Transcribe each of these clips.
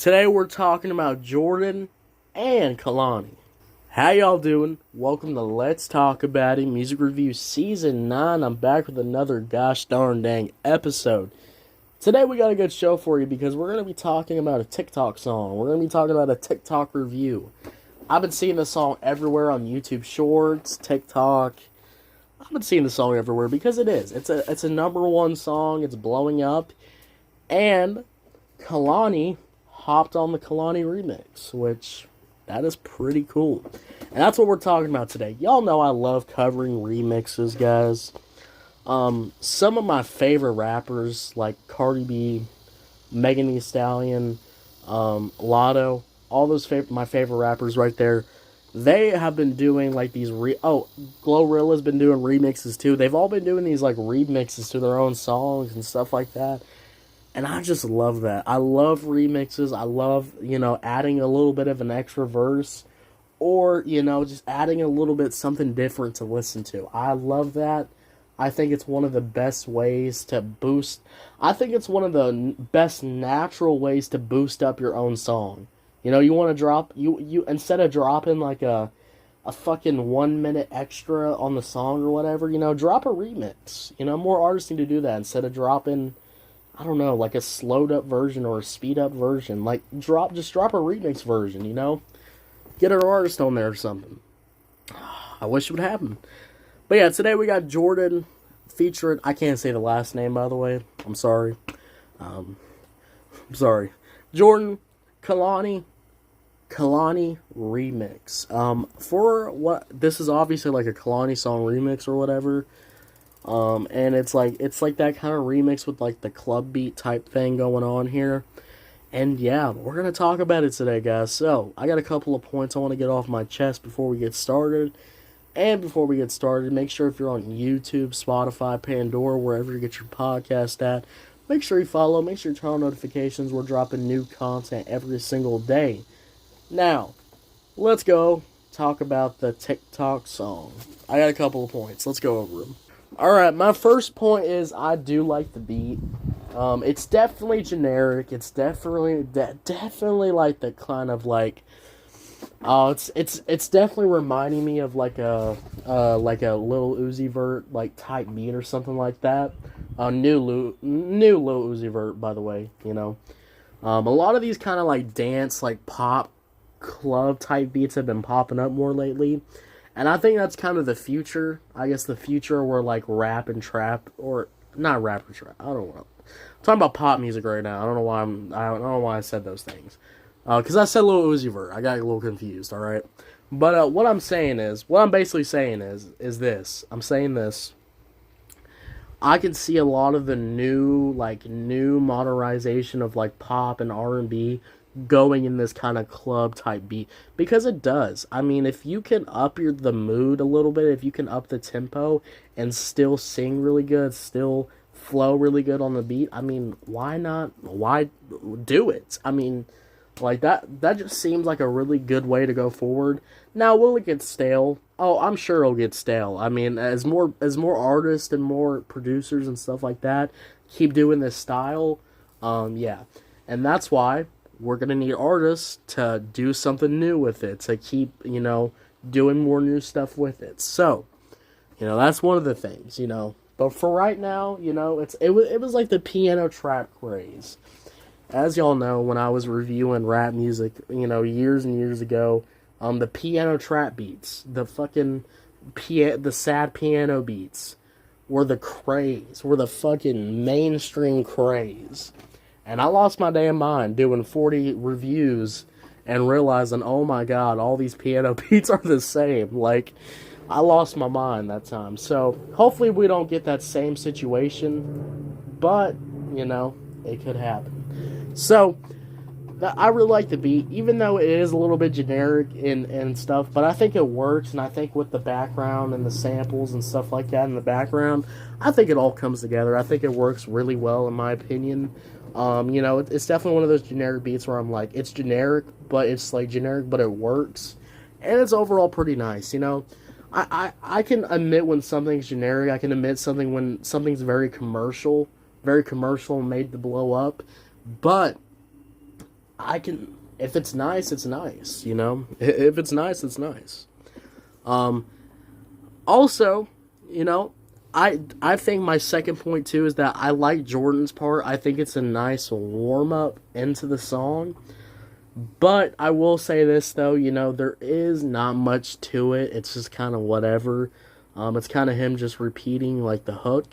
Today we're talking about Jordan and Kehlani. How y'all doing? Welcome to Let's Talk About It Music Review Season 9. I'm back with another gosh darn dang episode. Today we got a good show for you because we're going to be talking about a TikTok song. We're going to be talking about a TikTok review. I've been seeing this song everywhere on YouTube Shorts, TikTok. I've been seeing the song everywhere because it is. It's a number one song. It's blowing up. And Kehlani hopped on the Kehlani remix, which that is pretty cool. And that's what we're talking about today. Y'all know I love covering remixes, guys. Some of my favorite rappers like Cardi B, Megan Thee Stallion, Lotto, all those my favorite rappers right there. They have been doing like these Glorilla's been doing remixes too. They've all been doing these like remixes to their own songs and stuff like that. And I just love that. I love remixes. I love, adding a little bit of an extra verse or, just adding a little bit something different to listen to. I love that. I think it's one of the best ways to boost. I think it's one of the best natural ways to boost up your own song. You want to drop, you instead of dropping like a fucking 1 minute extra on the song or whatever, drop a remix. More artists need to do that instead of dropping, I don't know, like a slowed up version or a speed up version. Like, just drop a remix version, Get an artist on there or something. I wish it would happen. But yeah, today we got Jordan featuring, I can't say the last name, by the way. I'm sorry. I'm sorry. Jordan, Kehlani remix. This is obviously like a Kehlani song remix or whatever. And it's like that kind of remix with like the club beat type thing going on here. And yeah, we're going to talk about it today, guys. So, I got a couple of points I want to get off my chest before we get started. And before we get started, make sure if you're on YouTube, Spotify, Pandora, wherever you get your podcast at, make sure you follow, make sure you turn on notifications. We're dropping new content every single day. Now, let's go talk about the TikTok song. I got a couple of points. Let's go over them. Alright, my first point is I do like the beat. It's definitely generic. It's definitely like the kind of like, it's definitely reminding me of like a Lil Uzi Vert like type beat or something like that. New Lil Uzi Vert, by the way. A lot of these kind of like dance, like pop club type beats have been popping up more lately. And I think that's kind of the future. I guess the future where like rap and trap, or not rap and trap. I don't know. I'm talking about pop music right now. I don't know why I said those things. Because I said Lil Uzi Vert. I got a little confused. All right. But what I'm basically saying is this. I'm saying this. I can see a lot of the new modernization of like pop and R&B going in this kind of club type beat, because it does. I mean, if you can up the mood a little bit, if you can up the tempo and still sing really good, still flow really good on the beat, I mean, why not? Why do it? I mean, like that just seems like a really good way to go forward. Now, will it get stale? Oh, I'm sure it'll get stale. I mean, as more artists and more producers and stuff like that keep doing this style, yeah. And that's why we're going to need artists to do something new with it, to keep, doing more new stuff with it. So, that's one of the things, But for right now, it was like the piano trap craze. As y'all know, when I was reviewing rap music, years and years ago, the piano trap beats, the fucking the sad piano beats were the craze, were the fucking mainstream craze. And I lost my damn mind doing 40 reviews and realizing, oh my god, all these piano beats are the same. Like, I lost my mind that time. So, hopefully we don't get that same situation. But, it could happen. So, I really like the beat, even though it is a little bit generic and stuff. But I think it works, and I think with the background and the samples and stuff like that in the background, I think it all comes together. I think it works really well, in my opinion. It's definitely one of those generic beats where I'm like, it's generic, but it's like generic, but it works. And it's overall pretty nice, I can admit when something's generic. I can admit when something's very commercial and made to blow up. But I can, if it's nice, it's nice, you know? If it's nice, it's nice. Um, Also, you know, I think my second point too is that I like Jordan's part. I think it's a nice warm up into the song. But I will say this though, you know, there is not much to it. It's just kind of whatever. It's kind of him just repeating like the hook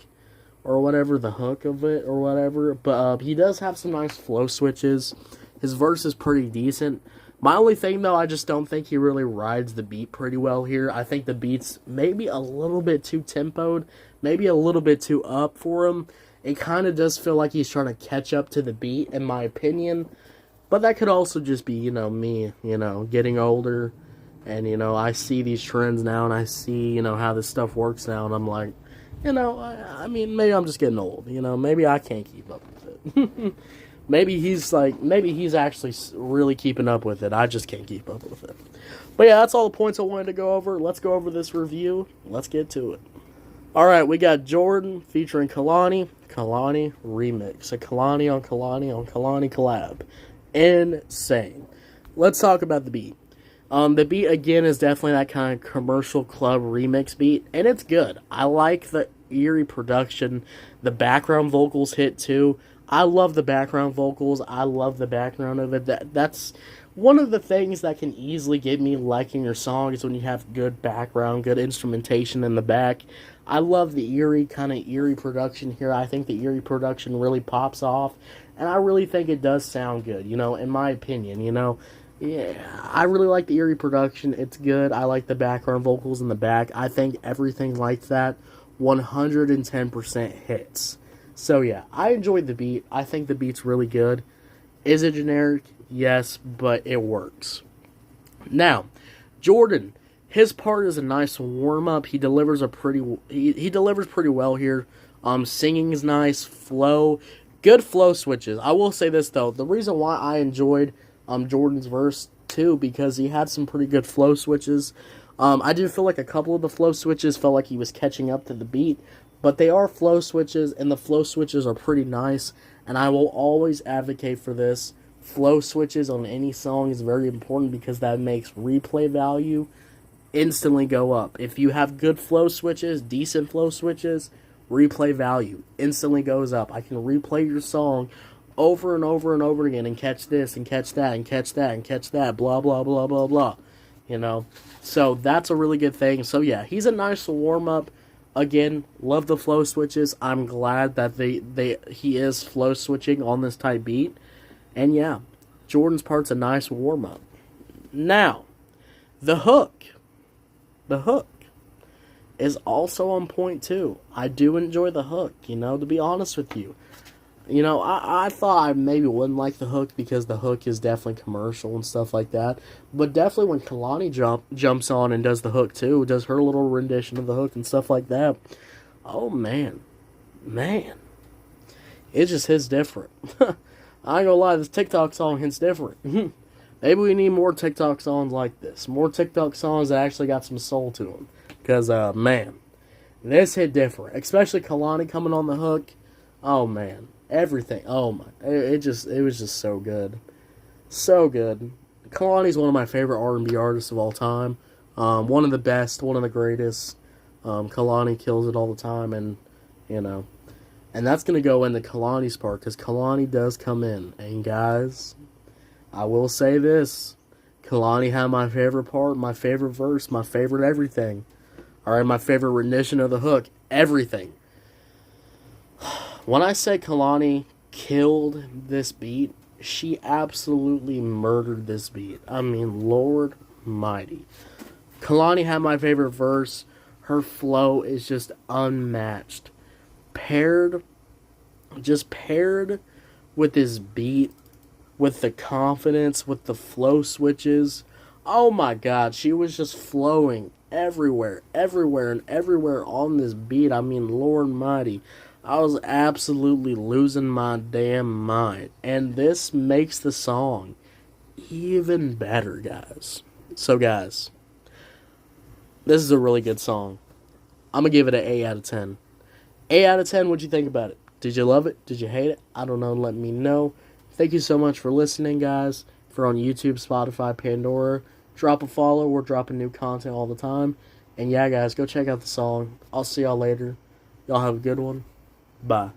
or whatever, the hook of it or whatever. But he does have some nice flow switches. His verse is pretty decent. My only thing, though, I just don't think he really rides the beat pretty well here. I think the beat's maybe a little bit too tempoed, maybe a little bit too up for him. It kind of does feel like he's trying to catch up to the beat, in my opinion. But that could also just be, you know, me, you know, getting older. And, you know, I see these trends now, and I see, you know, how this stuff works now, and I'm like, you know, I mean, maybe I'm just getting old, you know, maybe I can't keep up with it. Maybe he's actually really keeping up with it. I just can't keep up with it. But yeah, that's all the points I wanted to go over. Let's go over this review. Let's get to it. Alright, we got Jordan featuring Kehlani. Kehlani remix. A Kehlani on Kehlani on Kehlani collab. Insane. Let's talk about the beat. The beat, again, is definitely that kind of commercial club remix beat. And it's good. I like the eerie production. The background vocals hit too. I love the background vocals. I love the background of it. That's one of the things that can easily get me liking your song is when you have good background, good instrumentation in the back. I love the kind of eerie production here. I think the eerie production really pops off, and I really think it does sound good, you know, in my opinion, you know. Yeah, I really like the eerie production. It's good. I like the background vocals in the back. I think everything like that 110% hits. So yeah, I enjoyed the beat. I think the beat's really good. Is it generic? Yes, but it works. Now, Jordan, his part is a nice warm up. He delivers he delivers pretty well here. Singing is nice, flow, good flow switches. I will say this though, the reason why I enjoyed Jordan's verse too, because he had some pretty good flow switches. I did feel like a couple of the flow switches felt like he was catching up to the beat. But they are flow switches, and the flow switches are pretty nice, and I will always advocate for this. Flow switches on any song is very important because that makes replay value instantly go up. If you have good flow switches, decent flow switches, replay value instantly goes up. I can replay your song over and over and over again and catch this and catch that and catch that and catch that, blah, blah, blah, blah, blah, you know? So that's a really good thing. So yeah, he's a nice warm-up. Again, love the flow switches. I'm glad that he is flow switching on this type beat. And yeah, Jordan's part's a nice warm-up. Now, the hook. The hook is also on point too. I do enjoy the hook, you know, to be honest with you. You know, I thought I maybe wouldn't like the hook because the hook is definitely commercial and stuff like that. But definitely when Kehlani jumps on and does the hook too, does her little rendition of the hook and stuff like that. Oh, man. Man. It just hits different. I ain't gonna lie, this TikTok song hits different. Maybe we need more TikTok songs like this. More TikTok songs that actually got some soul to them. Because, man, this hit different. Especially Kehlani coming on the hook. Oh, man. Everything. Oh my! It was just so good, so good. Kehlani's one of my favorite R&B artists of all time. One of the best, one of the greatest. Kehlani kills it all the time, and you know, and that's gonna go into Kehlani's part because Kehlani does come in. And guys, I will say this: Kehlani had my favorite part, my favorite verse, my favorite everything. All right, my favorite rendition of the hook, everything. When I say Kehlani killed this beat, she absolutely murdered this beat. I mean, Lord mighty. Kehlani had my favorite verse. Her flow is just unmatched. Paired with this beat, with the confidence, with the flow switches. Oh my God, she was just flowing everywhere on this beat. I mean, Lord mighty. I was absolutely losing my damn mind. And this makes the song even better, guys. So, guys, this is a really good song. I'm going to give it an 8 out of 10. 8 out of 10, what'd you think about it? Did you love it? Did you hate it? I don't know. Let me know. Thank you so much for listening, guys. If you're on YouTube, Spotify, Pandora, drop a follow. We're dropping new content all the time. And yeah, guys, go check out the song. I'll see y'all later. Y'all have a good one. Bye.